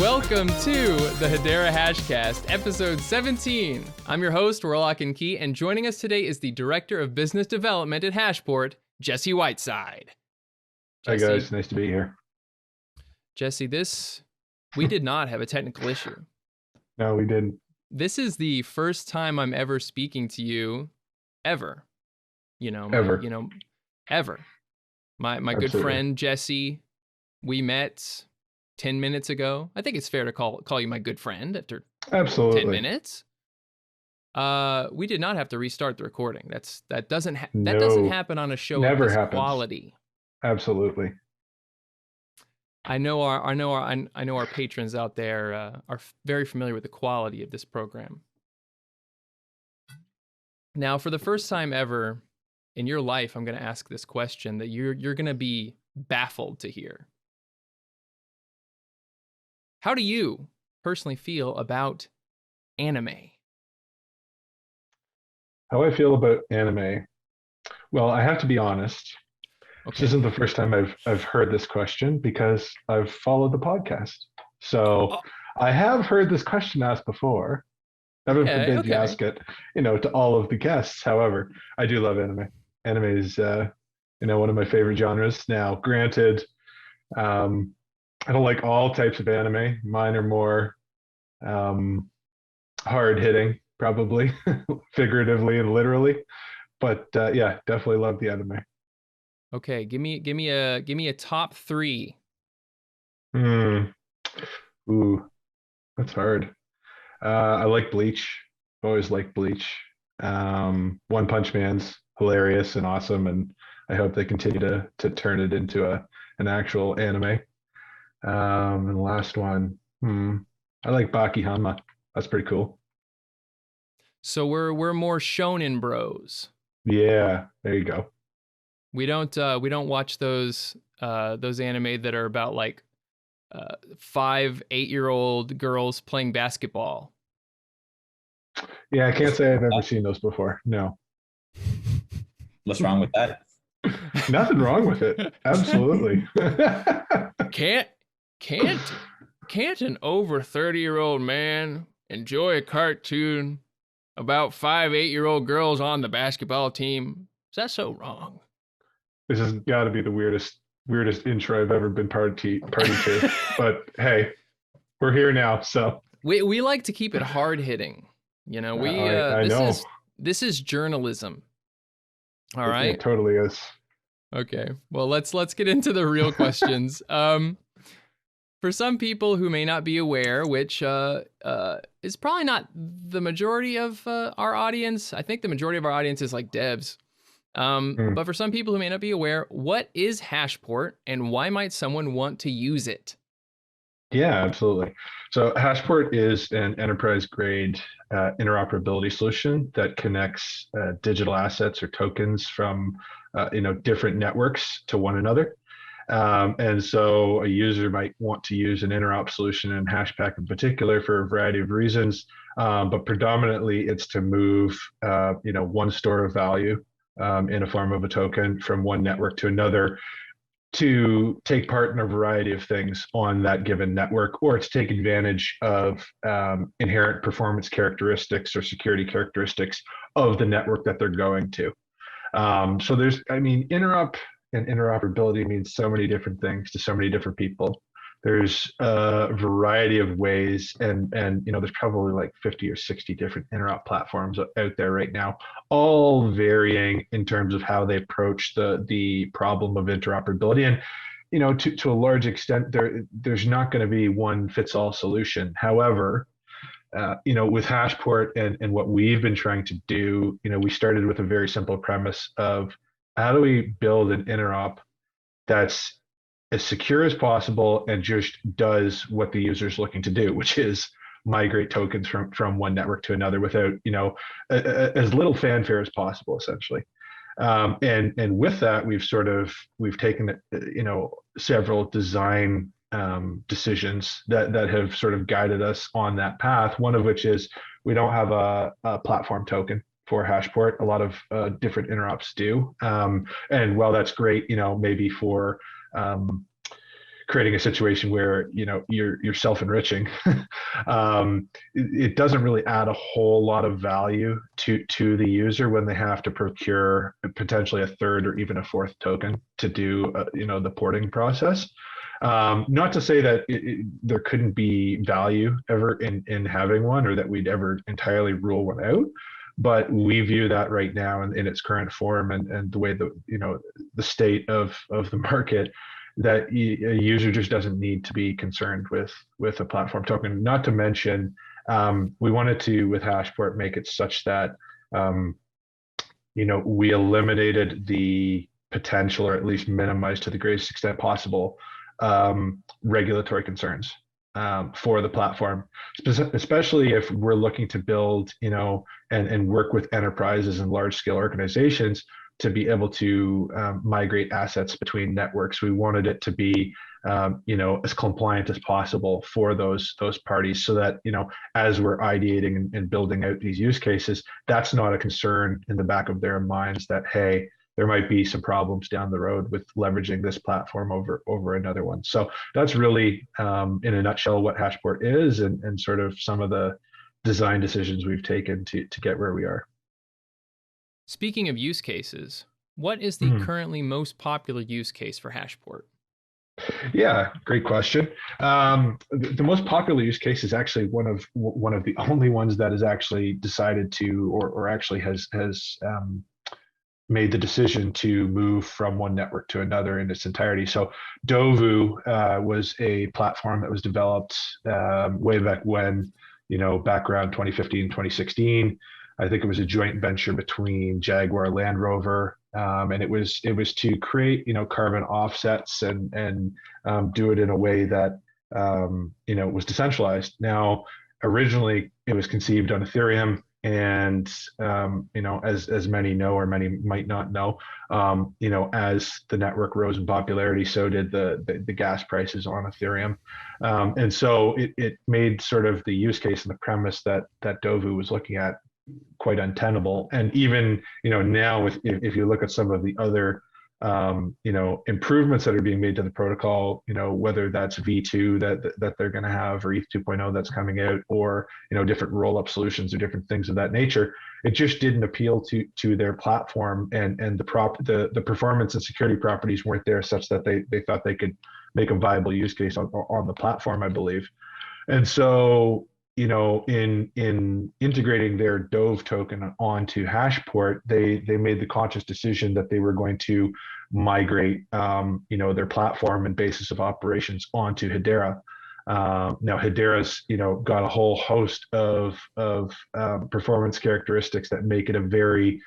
Welcome to the Hedera HashCast, episode 17. I'm your host, Warlock and Key, and joining us today is the Director of Business Development at Hashport, Jesse Whiteside. Hi guys, nice to be here. Jesse, we did not have a technical issue. No, we didn't. This is the first time I'm ever speaking to you, ever. Ever. My good friend Jesse, we met 10 minutes ago. I think it's fair to call you my good friend after Absolutely 10 minutes. We did not have to restart the recording. That doesn't happen on a show of this quality. Absolutely. I know our patrons out there are very familiar with the quality of this program. Now, for the first time ever in your life, I'm going to ask this question that you're going to be baffled to hear. How do you personally feel about anime? How I feel about anime? Well, I have to be honest. Okay. This isn't the first time I've heard this question because I've followed the podcast. So I have heard this question asked before. Never forbid you ask it, to all of the guests. However, I do love anime. Anime is, one of my favorite genres. Now, granted, I don't like all types of anime. Mine are more hard hitting, probably figuratively and literally. But yeah, definitely love the anime. Okay, give me a top 3. Ooh, that's hard. I like Bleach. Always liked Bleach. One Punch Man's hilarious and awesome, and I hope they continue to turn it into an actual anime. And the last one, I like Baki Hanma. That's pretty cool. So we're more shonen bros. Yeah, there you go. We don't watch those anime that are about like 5-8-year-old girls playing basketball. Yeah, I can't say I've ever seen those before. No. What's wrong with that? Nothing wrong with it. Absolutely. Can't an over 30-year-old man enjoy a cartoon about 5-8-year-old girls on the basketball team? Is that so wrong? This has got to be the weirdest intro I've ever been party to. But hey, we're here now, so we like to keep it hard hitting. This is journalism. All right. It totally is. Okay. Well, let's get into the real questions. For some people who may not be aware, which is probably not the majority of our audience. I think the majority of our audience is like devs. But for some people who may not be aware, what is Hashport and why might someone want to use it? Yeah, absolutely. So Hashport is an enterprise-grade interoperability solution that connects digital assets or tokens from different networks to one another. And so a user might want to use an interop solution in Hashpack in particular for a variety of reasons, but predominantly it's to move one store of value in a form of a token from one network to another, to take part in a variety of things on that given network, or to take advantage of inherent performance characteristics or security characteristics of the network that they're going to. So interop and interoperability means so many different things to so many different people. There's a variety of ways, and there's probably like 50 or 60 different interop platforms out there right now, all varying in terms of how they approach the problem of interoperability. And to a large extent, there's not going to be one fits all solution. However, with Hashport and what we've been trying to do, we started with a very simple premise of how do we build an interop that's as secure as possible and just does what the user is looking to do, which is migrate tokens from one network to another without as little fanfare as possible, essentially. And with that, we've taken several design decisions that have sort of guided us on that path. One of which is we don't have a platform token for Hashport. A lot of different interops do, and while that's great, maybe for creating a situation where you're self-enriching. It doesn't really add a whole lot of value to the user when they have to procure potentially a third or even a fourth token to do the porting process. Not to say that there couldn't be value ever in having one, or that we'd ever entirely rule one out, but we view that right now in its current form and the way the state of the market, that a user just doesn't need to be concerned with a platform token. Not to mention, we wanted to, with Hashport, make it such that we eliminated the potential, or at least minimized to the greatest extent possible, regulatory concerns for the platform, especially if we're looking to build, and work with enterprises and large scale organizations to be able to migrate assets between networks. We wanted it to be, as compliant as possible for those parties, so that, as we're ideating and building out these use cases, that's not a concern in the back of their minds that, hey, there might be some problems down the road with leveraging this platform over another one. So that's really, in a nutshell, what Hashport is, and sort of some of the design decisions we've taken to get where we are. Speaking of use cases, what is the currently most popular use case for Hashport? Yeah, great question. The most popular use case is actually one of the only ones that has actually decided to, or actually has made the decision to move from one network to another in its entirety. So Dovu was a platform that was developed way back when, back around 2015, 2016. I think it was a joint venture between Jaguar Land Rover, and it was to create, carbon offsets and do it in a way that, was decentralized. Now, originally it was conceived on Ethereum. And, as many know, or many might not know, as the network rose in popularity, so did the gas prices on Ethereum. And so it made sort of the use case and the premise that Dovu was looking at quite untenable. And even, now, if you look at some of the other, improvements that are being made to the protocol, whether that's V2 that they're going to have, or ETH 2.0 that's coming out, or, different roll-up solutions or different things of that nature, it just didn't appeal to their platform, and the performance and security properties weren't there such that they thought they could make a viable use case on the platform, I believe. And so, in integrating their Dove token onto Hashport, they made the conscious decision that they were going to migrate, their platform and basis of operations onto Hedera. Now, Hedera's, got a whole host of performance characteristics that make it a very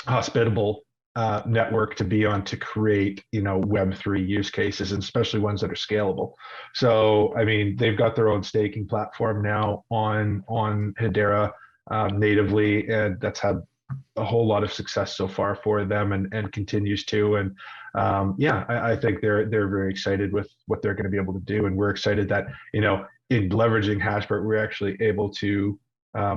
hospitable network to be on to create, Web3 use cases, and especially ones that are scalable. So, I mean, they've got their own staking platform now on Hedera natively, and that's had a whole lot of success so far for them, and continues to. And I think they're very excited with what they're going to be able to do, and we're excited that, in leveraging Hashport, we're actually able to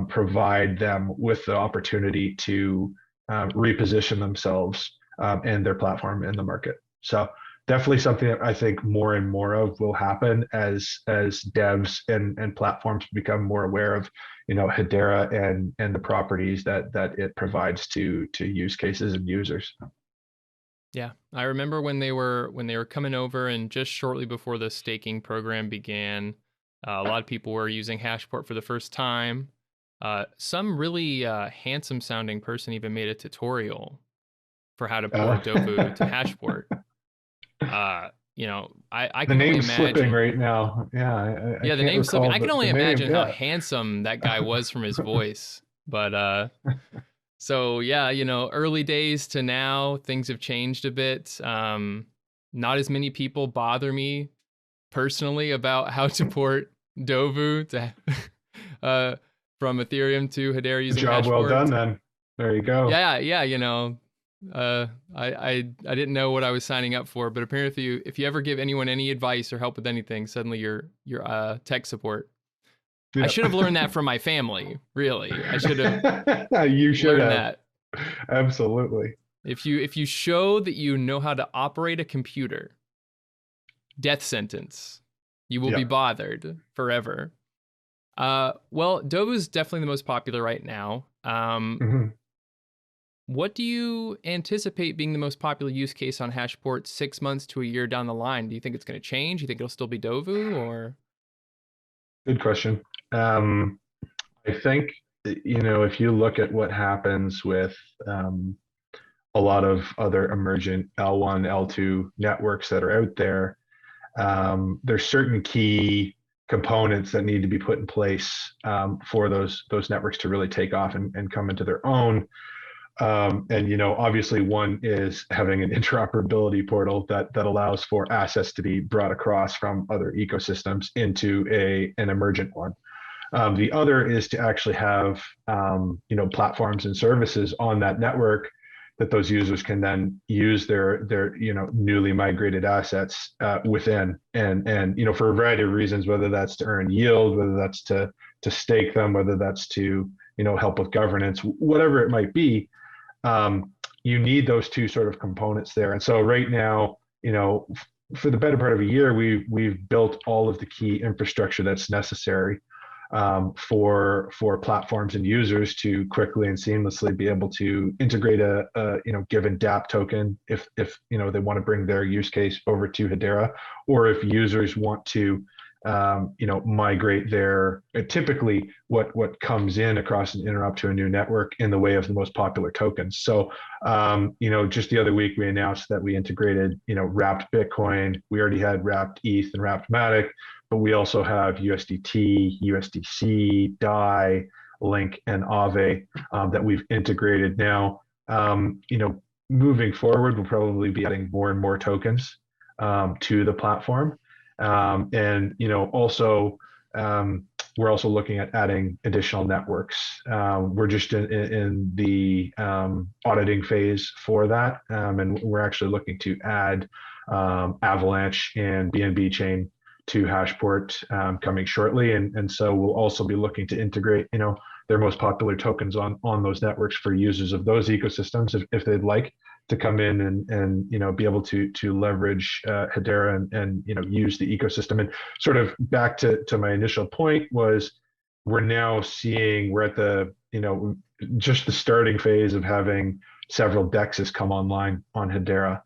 provide them with the opportunity to reposition themselves and their platform in the market. So definitely something that I think more and more of will happen as devs and platforms become more aware of, Hedera and the properties that it provides to use cases and users. Yeah, I remember when they were coming over, and just shortly before the staking program began, a lot of people were using Hashport for the first time. Some really handsome sounding person even made a tutorial for how to port Dovu to Hashport. I can only imagine. The name's slipping right now. Yeah. The name's slipping. I can only imagine how handsome that guy was from his voice. But so yeah, early days to now, things have changed a bit. Not as many people bother me personally about how to port Dovu to from Ethereum to Hedera using Job Hashport. Well done, then. There you go. Yeah. I didn't know what I was signing up for, but apparently, if you ever give anyone any advice or help with anything, suddenly you're tech support. Yeah. I should have learned that from my family. Really, I should have. You should learned have. That. Absolutely. If you show that you know how to operate a computer, death sentence. You will be bothered forever. Well, Dobu's definitely the most popular right now. What do you anticipate being the most popular use case on Hashport 6 months to a year down the line? Do you think it's going to change? Do you think it'll still be Dovu, or? Good question. I think, if you look at what happens with a lot of other emergent L1, L2 networks that are out there, there's certain key components that need to be put in place for those networks to really take off and come into their own. And obviously one is having an interoperability portal that allows for assets to be brought across from other ecosystems into an emergent one. The other is to actually have platforms and services on that network that those users can then use their newly migrated assets within, and for a variety of reasons, whether that's to earn yield, whether that's to stake them, whether that's to help with governance, whatever it might be. You need those two sort of components there. And so right now, for the better part of a year, we've built all of the key infrastructure that's necessary for platforms and users to quickly and seamlessly be able to integrate a given DApp token if they want to bring their use case over to Hedera, or if users want to migrate their typically what comes in across an interop to a new network in the way of the most popular tokens. So just the other week we announced that we integrated wrapped Bitcoin. We already had wrapped ETH and wrapped Matic, but we also have USDT, USDC, DAI, Link, and Aave that we've integrated now. Moving forward, we'll probably be adding more and more tokens to the platform. We're also looking at adding additional networks. We're just in the auditing phase for that, and we're actually looking to add Avalanche and BNB chain to Hashport coming shortly, and so we'll also be looking to integrate their most popular tokens on those networks for users of those ecosystems if they'd like to come in and be able to leverage Hedera and use the ecosystem. And sort of back to my initial point was, we're at the just the starting phase of having several DEXs come online on Hedera.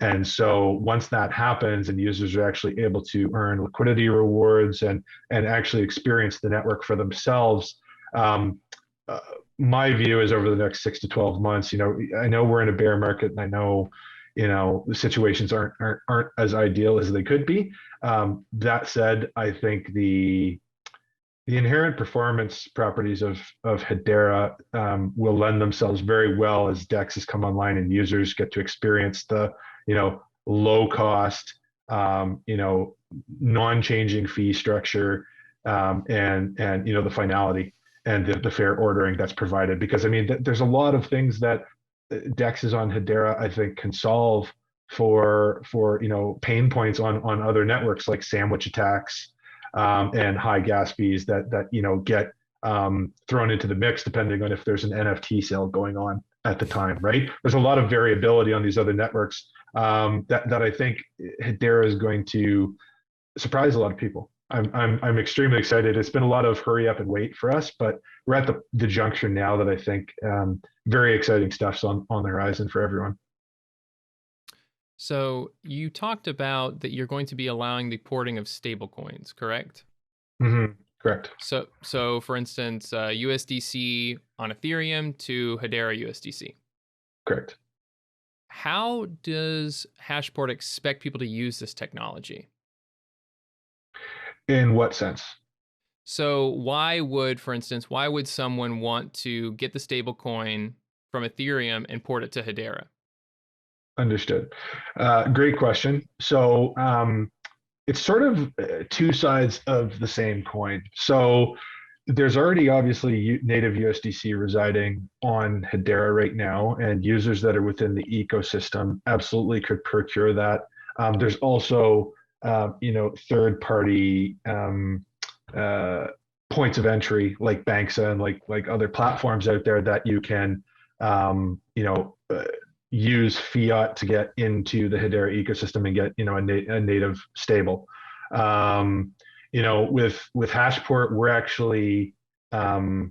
And so once that happens and users are actually able to earn liquidity rewards and actually experience the network for themselves, my view is over the next 6 to 12 months, I know we're in a bear market, and I know, the situations aren't as ideal as they could be. That said, I think the inherent performance properties of Hedera will lend themselves very well as DEXs come online and users get to experience the, low cost, non-changing fee structure, and the finality and the fair ordering that's provided. Because there's a lot of things that DEXs on Hedera, I think, can solve for pain points on other networks, like sandwich attacks and high gas fees that get thrown into the mix depending on if there's an NFT sale going on at the time, right? There's a lot of variability on these other networks that I think Hedera is going to surprise a lot of people. I'm extremely excited. It's been a lot of hurry up and wait for us, but we're at the juncture now that I think very exciting stuff's on the horizon for everyone. So you talked about that you're going to be allowing the porting of stablecoins, correct? Mm-hmm. Correct. So for instance, USDC on Ethereum to Hedera USDC. Correct. How does Hashport expect people to use this technology? In what sense? So why would someone want to get the stablecoin from Ethereum and port it to Hedera? Understood. Great question. So it's sort of two sides of the same coin. So there's already obviously native USDC residing on Hedera right now, and users that are within the ecosystem absolutely could procure that. There's also third-party points of entry like Banxa and like other platforms out there that you can use fiat to get into the Hedera ecosystem and get, a native stable. With Hashport, we're actually, the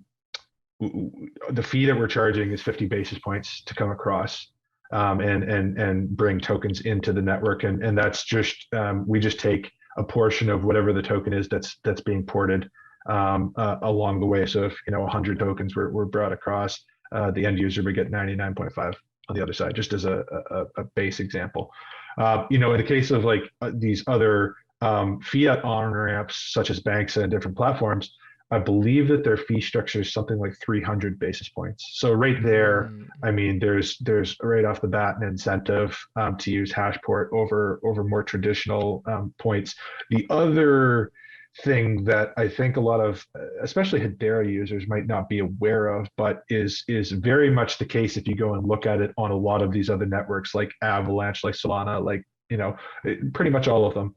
fee that we're charging is 50 basis points to come across, and bring tokens into the network. And that's just, we just take a portion of whatever the token is that's being ported along the way. So if 100 tokens were brought across, the end user would get 99.5 on the other side, just as a base example. In the case of like these other fiat on ramps, such as banks and different platforms, I believe that their fee structure is something like 300 basis points. So right there, I mean, there's right off the bat an incentive to use Hashport over more traditional points. The other thing that I think a lot of, especially Hedera users, might not be aware of, but is very much the case if you go and look at it on a lot of these other networks like Avalanche, like Solana, like pretty much all of them.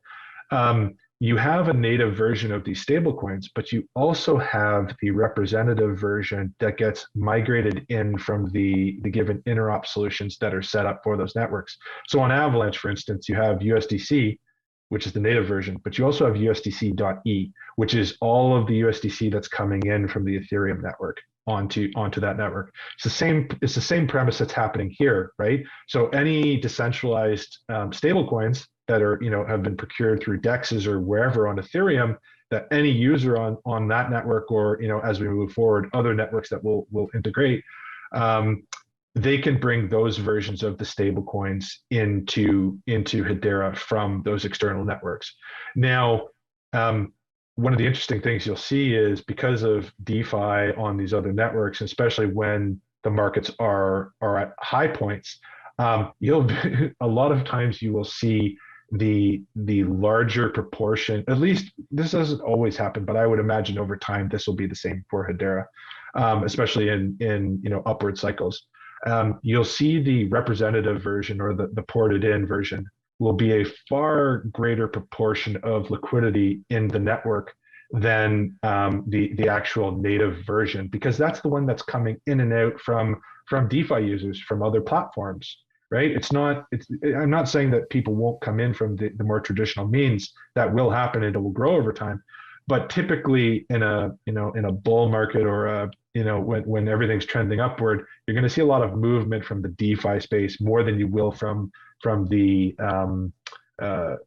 You have a native version of these stablecoins, but you also have the representative version that gets migrated in from the given interop solutions that are set up for those networks. So on Avalanche, for instance, you have USDC, which is the native version, but you also have USDC.E, which is all of the USDC that's coming in from the Ethereum network onto that network. It's the same premise that's happening here, right? So any decentralized stablecoins that are have been procured through dexes or wherever on Ethereum, that any user on that network, or as we move forward, other networks that will integrate, they can bring those versions of the stablecoins into Hedera from those external networks. Now, one of the interesting things you'll see is because of DeFi on these other networks, especially when the markets are at high points, a lot of times you will see the larger proportion. At least this doesn't always happen, but I would imagine over time this will be the same for Hedera, especially in upward cycles. You'll see the representative version, or the ported in version, will be a far greater proportion of liquidity in the network than the actual native version, because that's the one that's coming in and out from DeFi users from other platforms, right? I'm not saying that people won't come in from the more traditional means. That will happen and it will grow over time. But typically in a bull market, or when everything's trending upward, you're going to see a lot of movement from the DeFi space more than you will from the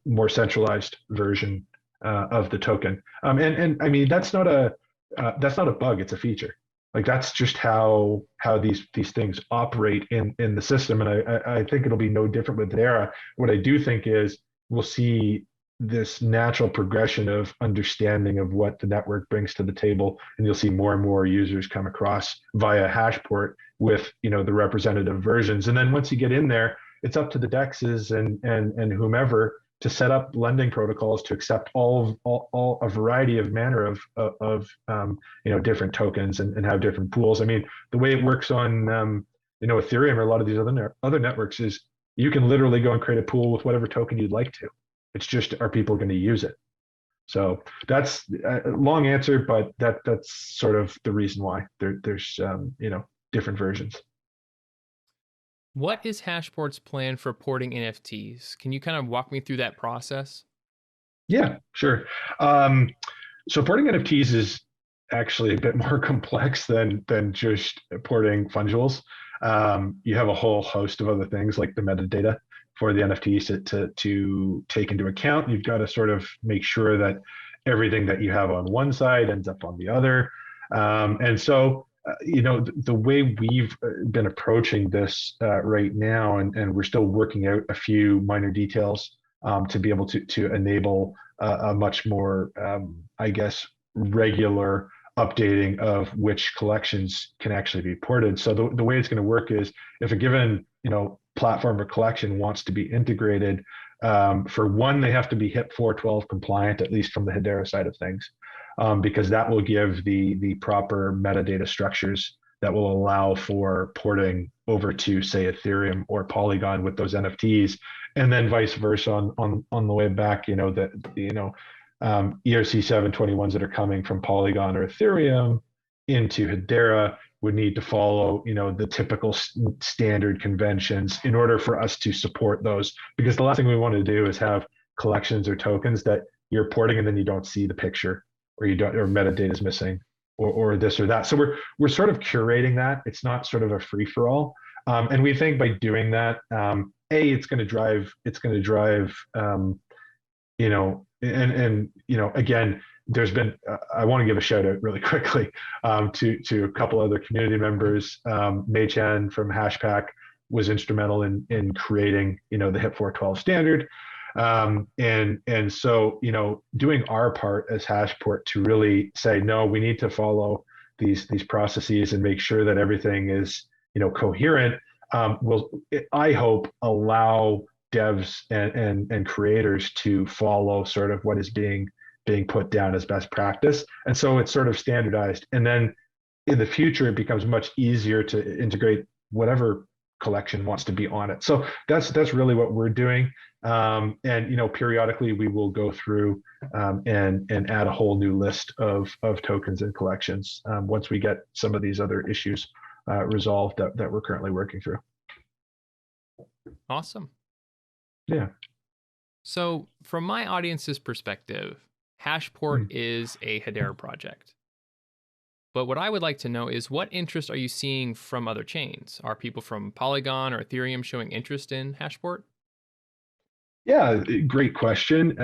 more centralized version of the token. And I mean, that's not a bug; it's a feature. Like that's just how these things operate in the system. And I think it'll be no different with Hedera. What I do think is we'll see this natural progression of understanding of what the network brings to the table, and you'll see more and more users come across via Hashport with the representative versions. And then once you get in there, it's up to the dexes and whomever to set up lending protocols to accept all a variety of manner of different tokens and have different pools. I mean, the way it works on Ethereum or a lot of these other networks is you can literally go and create a pool with whatever token you'd like to. It's just, are people going to use it? So that's a long answer, but that's sort of the reason why there's different versions. What is Hashport's plan for porting NFTs? Can you kind of walk me through that process? Yeah, sure. So porting NFTs is actually a bit more complex than just porting fungibles. You have a whole host of other things like the metadata for the NFTs to take into account. You've got to sort of make sure that everything that you have on one side ends up on the other. And so, the way we've been approaching this right now, and we're still working out a few minor details to be able to enable a much more, regular updating of which collections can actually be ported. So the way it's going to work is if a given, platform or collection wants to be integrated, for one, they have to be HIP 412 compliant, at least from the Hedera side of things, because that will give the proper metadata structures that will allow for porting over to, say, Ethereum or Polygon with those NFTs, and then vice versa on the way back. ERC 721s that are coming from Polygon or Ethereum into Hedera would need to follow, the typical standard conventions in order for us to support those. Because the last thing we want to do is have collections or tokens that you're porting and then you don't see the picture, or or metadata is missing, or this or that. So we're sort of curating that. It's not sort of a free for all. And we think by doing that, it's going to drive, again, there's been, I want to give a shout out really quickly to a couple other community members. Mei Chan from Hashpack was instrumental in creating, the HIP 412 standard. And so, doing our part as Hashport to really say, no, we need to follow these processes and make sure that everything is, coherent, will, I hope, allow devs and creators to follow sort of what is being put down as best practice. And so it's sort of standardized. And then in the future, it becomes much easier to integrate whatever collection wants to be on it. So that's really what we're doing. And periodically we will go through and add a whole new list of tokens and collections once we get some of these other issues resolved that we're currently working through. Awesome. Yeah. So from my audience's perspective, Hashport is a Hedera project. But what I would like to know is, what interest are you seeing from other chains? Are people from Polygon or Ethereum showing interest in Hashport? Yeah, great question.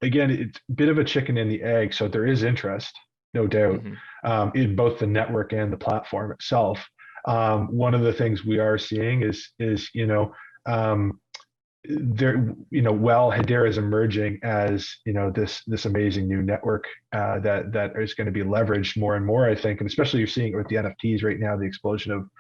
Again, it's a bit of a chicken and the egg. So there is interest, no doubt, in both the network and the platform itself. One of the things we are seeing is Hedera is emerging as, this amazing new network that is going to be leveraged more and more, I think, and especially you're seeing it with the NFTs right now, the explosion of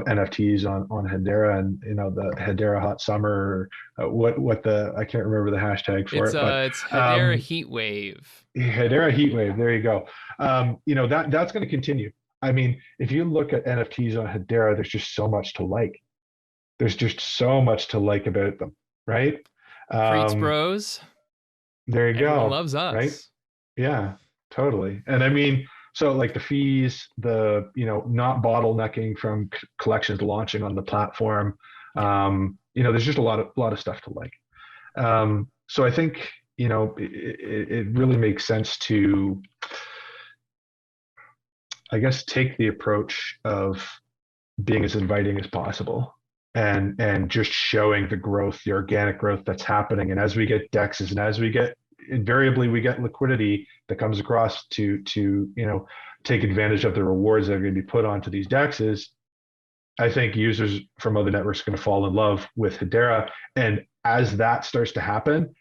NFTs on Hedera, and the Hedera hot summer, what the, I can't remember the hashtag for it's Hedera heat wave. Hedera heat wave. There you go. That's going to continue. I mean, if you look at NFTs on Hedera, there's just so much to like. There's just so much to like about them, right? Freaks bros. There you go. Everyone loves us. Right? Yeah, totally. And I mean, so like the fees, the, not bottlenecking from collections launching on the platform, there's just a lot of stuff to like. So I think, it really makes sense to, I guess, take the approach of being as inviting as possible and just showing the growth, the organic growth that's happening. And as we get DEXs and as we get, invariably we get liquidity that comes across to take advantage of the rewards that are going to be put onto these DEXs, I think users from other networks are going to fall in love with Hedera. And as that starts to happen,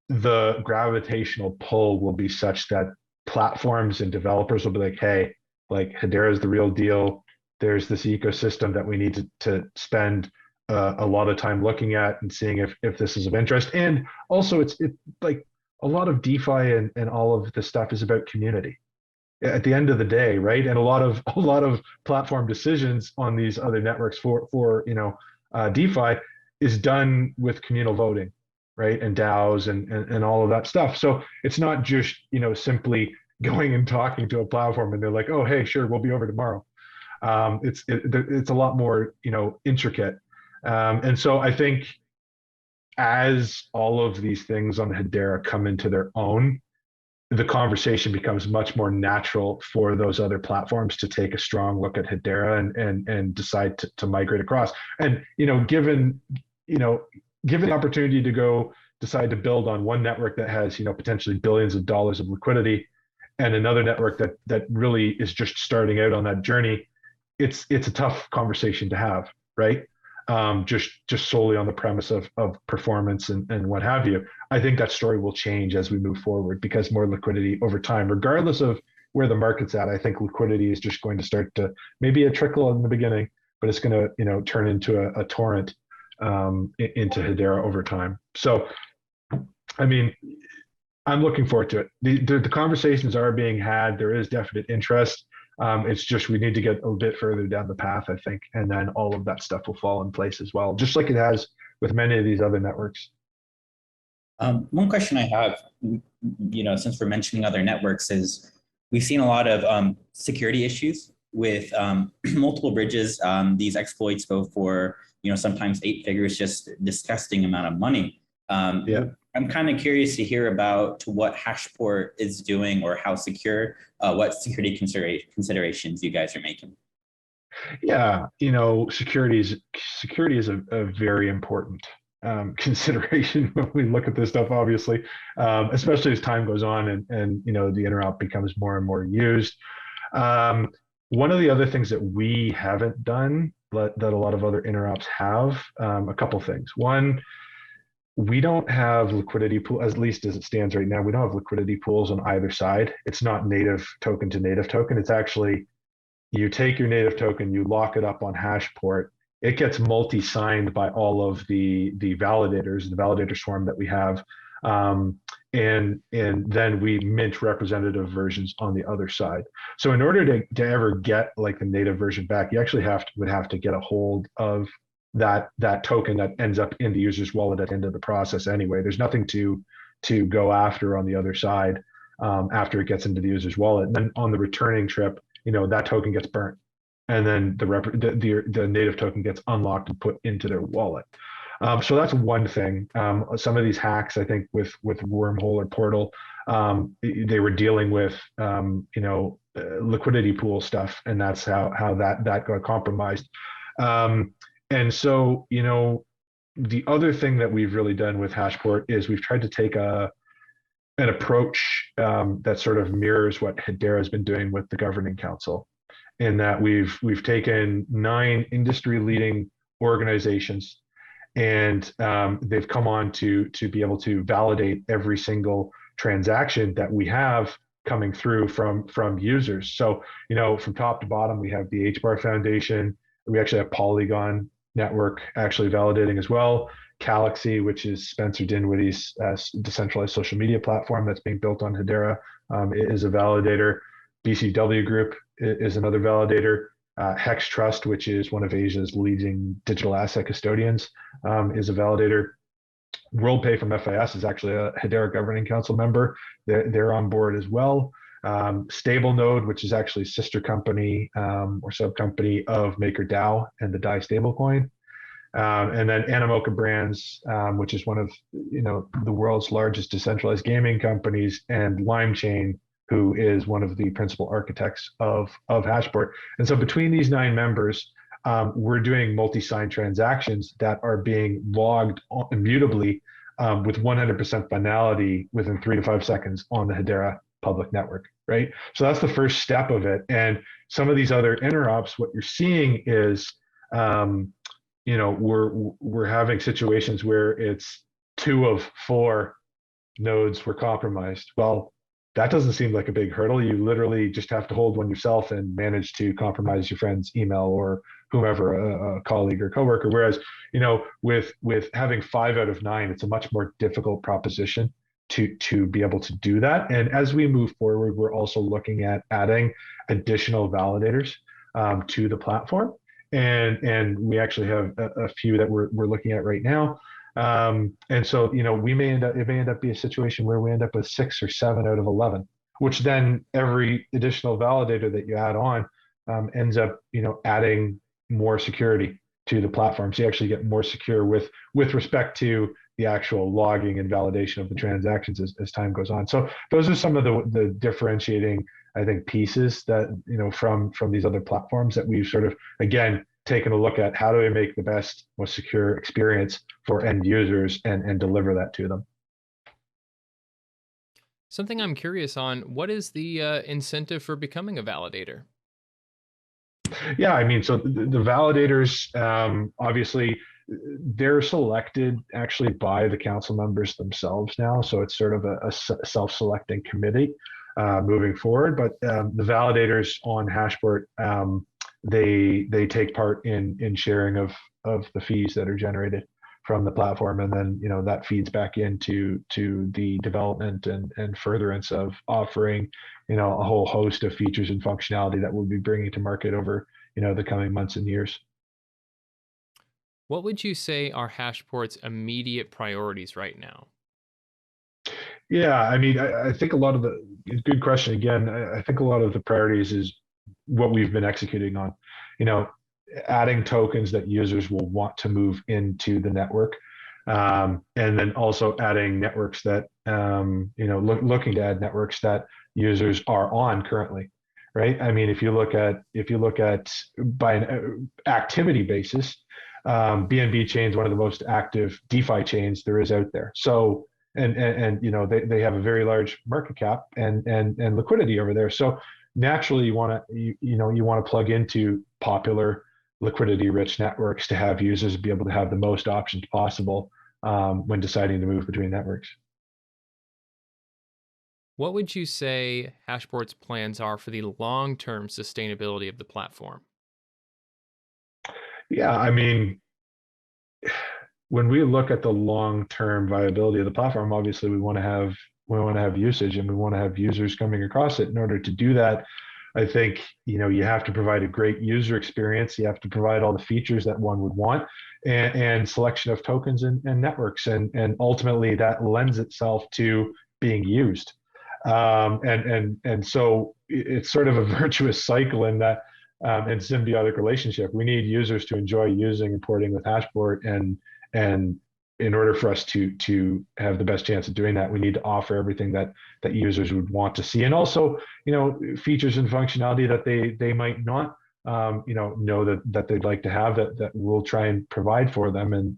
the gravitational pull will be such that platforms and developers will be like, hey, like Hedera is the real deal. There's this ecosystem that we need to spend a lot of time looking at and seeing if this is of interest. And also it's like a lot of DeFi and all of this stuff is about community at the end of the day, right? And a lot of platform decisions on these other networks for DeFi is done with communal voting, right? And DAOs and all of that stuff. So it's not just, simply going and talking to a platform and they're like, oh, hey, sure, we'll be over tomorrow. It's a lot more, intricate. And so I think as all of these things on Hedera come into their own, the conversation becomes much more natural for those other platforms to take a strong look at Hedera and decide to migrate across. And, given the opportunity to go decide to build on one network that has, potentially billions of dollars of liquidity and another network that really is just starting out on that journey, it's a tough conversation to have, right? Just solely on the premise of performance and what have you. I think that story will change as we move forward because more liquidity over time, regardless of where the market's at, I think liquidity is just going to start to maybe a trickle in the beginning, but it's going to turn into a torrent into Hedera over time. So, I mean, I'm looking forward to it. The conversations are being had. There is definite interest. It's just we need to get a bit further down the path, I think, and then all of that stuff will fall in place as well, just like it has with many of these other networks. One question I have, since we're mentioning other networks, is we've seen a lot of security issues with multiple bridges. These exploits go for, sometimes 8 figures, just disgusting amount of money. I'm kind of curious to hear about what Hashport is doing, or how secure, what security considerations you guys are making. Yeah, security is a very important consideration when we look at this stuff, obviously, especially as time goes on and the interop becomes more and more used. One of the other things that we haven't done, but that a lot of other interops have, a couple things. One, we don't have liquidity pool, at least as it stands right now. We don't have liquidity pools on either side. It's not native token to native token. It's actually, you take your native token, you lock it up on Hashport. It gets multi-signed by all of the validators, the validator swarm that we have, and then we mint representative versions on the other side. So in order to ever get like the native version back, you actually would have to get a hold of that token that ends up in the user's wallet at the end of the process anyway. There's nothing to go after on the other side after it gets into the user's wallet. And then on the returning trip, that token gets burnt, and then the native token gets unlocked and put into their wallet. So that's one thing. Some of these hacks, I think, with Wormhole or Portal, they were dealing with liquidity pool stuff, and that's how that got compromised. And so, the other thing that we've really done with Hashport is we've tried to take an approach that sort of mirrors what Hedera has been doing with the governing council, in that we've taken 9 industry-leading organizations, and they've come on to be able to validate every single transaction that we have coming through from users. So, from top to bottom, we have the HBAR Foundation. We actually have Polygon Network actually validating as well. Galaxy, which is Spencer Dinwiddie's decentralized social media platform that's being built on Hedera, is a validator. BCW Group is another validator. Hex Trust, which is one of Asia's leading digital asset custodians, is a validator. WorldPay from FIS is actually a Hedera Governing Council member. They're on board as well. StableNode, which is actually a sister company or sub company of MakerDAO and the DAI stablecoin. And then Animoca Brands, which is one of the world's largest decentralized gaming companies, and LimeChain, who is one of the principal architects of Hashport. And so between these 9 members, we're doing multi-sign transactions that are being logged immutably with 100% finality within 3 to 5 seconds on the Hedera public network, right? So that's the first step of it. And some of these other interops, what you're seeing is, we're having situations where it's 2 of 4 nodes were compromised. Well, that doesn't seem like a big hurdle. You literally just have to hold one yourself and manage to compromise your friend's email or whomever, a colleague or coworker. Whereas, with having 5 out of 9, it's a much more difficult proposition to be able to do that. And as we move forward, we're also looking at adding additional validators to the platform. And we actually have a few that we're looking at right now. And so, it may end up be a situation where we end up with 6 or 7 out of 11, which then every additional validator that you add on ends up, adding more security to the platform. So you actually get more secure with respect to the actual logging and validation of the transactions as time goes on. So those are some of the differentiating, I think, pieces that, from these other platforms that we've sort of, again, taken a look at. How do we make the best, most secure experience for end users and deliver that to them? Something I'm curious on, what is the incentive for becoming a validator? Yeah, I mean, so the validators, obviously, they're selected actually by the council members themselves now. So it's sort of a self-selecting committee moving forward. But the validators on Hashport, they take part in sharing of the fees that are generated from the platform, and then that feeds back into the development and furtherance of offering a whole host of features and functionality that we'll be bringing to market over the coming months and years. What would you say are Hashport's immediate priorities right now? Yeah, I mean, I think a lot of good question again. I think a lot of the priorities is what we've been executing on. Adding tokens that users will want to move into the network, and then also adding networks that looking to add networks that users are on currently, right? I mean, if you look at by an activity basis, BNB chain is one of the most active DeFi chains there is out there. So and they have a very large market cap and liquidity over there. So naturally, you want to plug into popular liquidity rich networks to have users be able to have the most options possible when deciding to move between networks. What would you say Hashport's plans are for the long-term sustainability of the platform? Yeah, I mean, when we look at the long-term viability of the platform, obviously we want to have usage and we want to have users coming across it. In order to do that, I think you have to provide a great user experience. You have to provide all the features that one would want, and selection of tokens and networks, and ultimately that lends itself to being used. And so it's sort of a virtuous cycle in that and symbiotic relationship. We need users to enjoy using and porting with Hashport, and in order for us to have the best chance of doing that, we need to offer everything that users would want to see, and also features and functionality that they might not know that they'd like to have, that we'll try and provide for them, and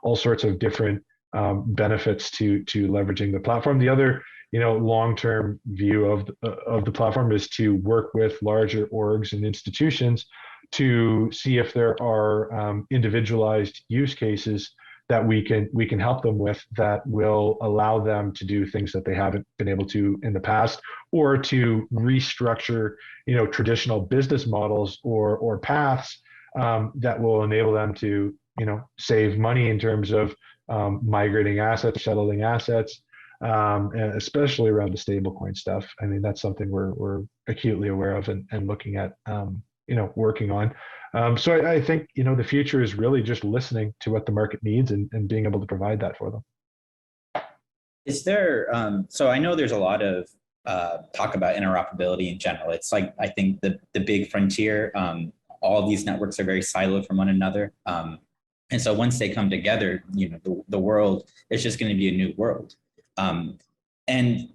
all sorts of different benefits to leveraging the platform. The other long-term view of the platform is to work with larger orgs and institutions to see if there are individualized use cases that we can help them with, that will allow them to do things that they haven't been able to in the past, or to restructure traditional business models or paths that will enable them to save money in terms of migrating assets, settling assets, and especially around the stablecoin stuff. I mean, that's something we're acutely aware of and looking at, working on. So I think, the future is really just listening to what the market needs and being able to provide that for them. Is there, so I know there's a lot of talk about interoperability in general. It's like, I think the big frontier, all these networks are very siloed from one another. And so once they come together, the world is just going to be a new world. And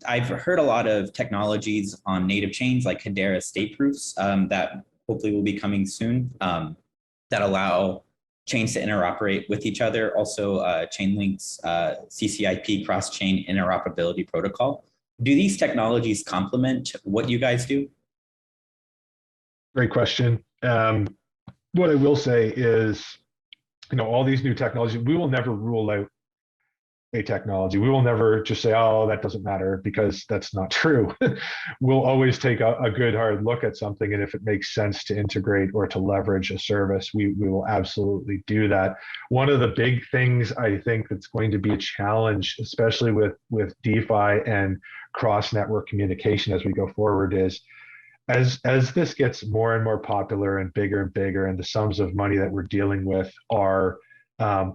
I've heard a lot of technologies on native chains like Hedera state proofs that hopefully will be coming soon, that allow chains to interoperate with each other. Also, Chainlink's CCIP cross-chain interoperability protocol. Do these technologies complement what you guys do? Great question. What I will say is, all these new technologies, we will never rule out a technology. We will never just say, oh, that doesn't matter, because that's not true. We'll always take a good hard look at something, and if it makes sense to integrate or to leverage a service, we will absolutely do that. One of the big things I think that's going to be a challenge, especially with DeFi and cross-network communication as we go forward, is as this gets more and more popular and bigger, and the sums of money that we're dealing with are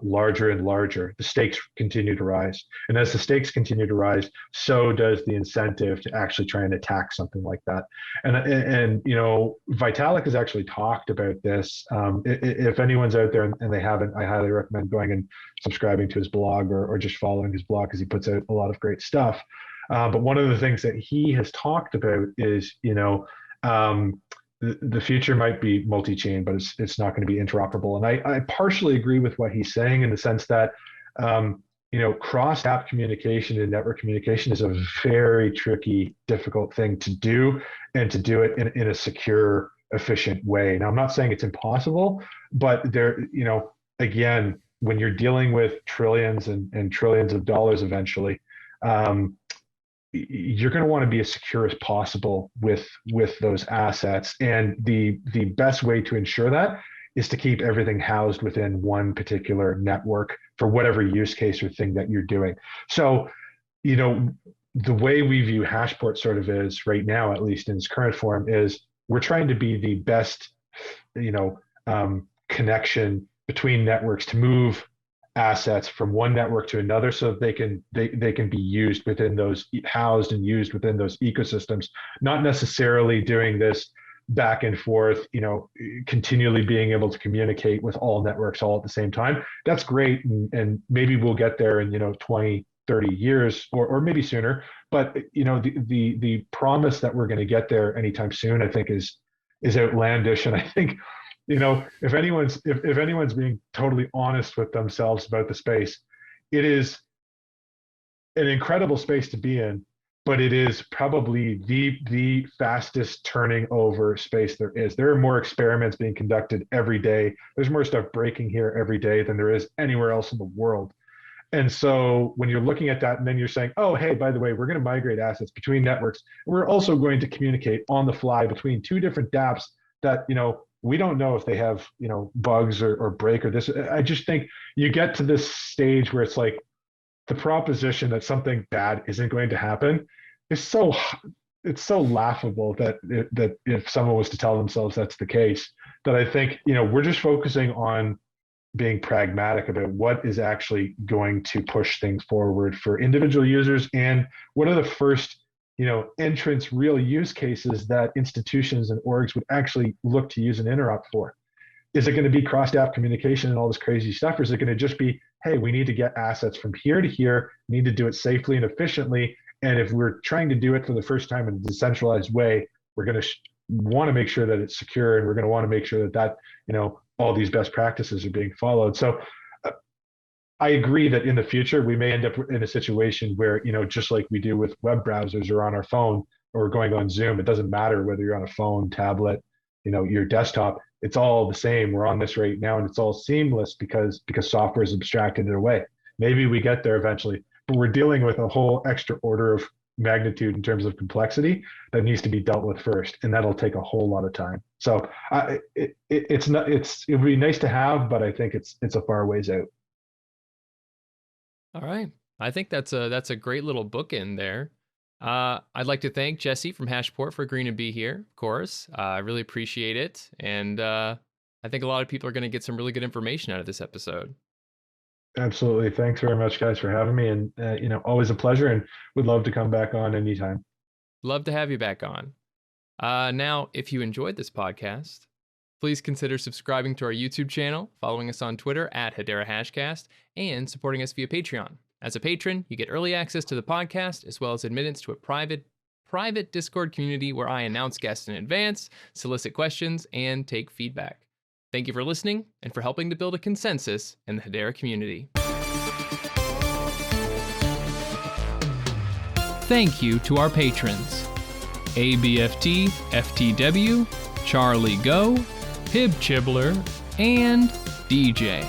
larger and larger, the stakes continue to rise. And as the stakes continue to rise, so does the incentive to actually try and attack something like that. And Vitalik has actually talked about this. If anyone's out there and they haven't, I highly recommend going and subscribing to his blog, or just following his blog, because he puts out a lot of great stuff. But one of the things that he has talked about is, the future might be multi-chain, but it's not going to be interoperable. And I partially agree with what he's saying, in the sense that, cross-app communication and network communication is a very tricky, difficult thing to do, and to do it in a secure, efficient way. Now, I'm not saying it's impossible, but again, when you're dealing with trillions and trillions of dollars eventually, you're going to want to be as secure as possible with those assets. And the best way to ensure that is to keep everything housed within one particular network for whatever use case or thing that you're doing. So, the way we view Hashport sort of is right now, at least in its current form, is we're trying to be the best, connection between networks to move assets from one network to another, so that they can be used within those, housed and used within those ecosystems. Not necessarily doing this back and forth, continually being able to communicate with all networks all at the same time. That's great. And maybe we'll get there in, 20, 30 years or maybe sooner. But, the promise that we're going to get there anytime soon, I think is outlandish. And I think, if anyone's being totally honest with themselves about the space, it is an incredible space to be in, but it is probably the fastest turning over space there is. There are more experiments being conducted every day. There's more stuff breaking here every day than there is anywhere else in the world. And so when you're looking at that and then you're saying, oh, hey, by the way, we're going to migrate assets between networks. We're also going to communicate on the fly between two different dApps that, we don't know if they have, bugs or break or this. I just think you get to this stage where it's like the proposition that something bad isn't going to happen is it's so laughable that if someone was to tell themselves that's the case, that I think, we're just focusing on being pragmatic about what is actually going to push things forward for individual users and what are the first entrance real use cases that institutions and orgs would actually look to use an interop for. Is it going to be cross-app communication and all this crazy stuff? Or is it going to just be, hey, we need to get assets from here to here, need to do it safely and efficiently. And if we're trying to do it for the first time in a decentralized way, we're going to want to make sure that it's secure. And we're going to want to make sure that all these best practices are being followed. So I agree that in the future, we may end up in a situation where, just like we do with web browsers or on our phone or going on Zoom, it doesn't matter whether you're on a phone, tablet, your desktop, it's all the same. We're on this right now and it's all seamless because software is abstracted it away. Maybe we get there eventually, but we're dealing with a whole extra order of magnitude in terms of complexity that needs to be dealt with first. And that'll take a whole lot of time. So it would be nice to have, but I think it's a far ways out. All right. I think that's a great little bookend there. I'd like to thank Jesse from Hashport for agreeing to be here, of course. I really appreciate it. And I think a lot of people are going to get some really good information out of this episode. Absolutely. Thanks very much, guys, for having me. And, always a pleasure and would love to come back on anytime. Love to have you back on. Now, if you enjoyed this podcast, please consider subscribing to our YouTube channel, following us on Twitter at Hedera HashCast, and supporting us via Patreon. As a patron, you get early access to the podcast, as well as admittance to a private Discord community where I announce guests in advance, solicit questions, and take feedback. Thank you for listening and for helping to build a consensus in the Hedera community. Thank you to our patrons: ABFT, FTW, Charlie Go, Pib Chibler, and DJ.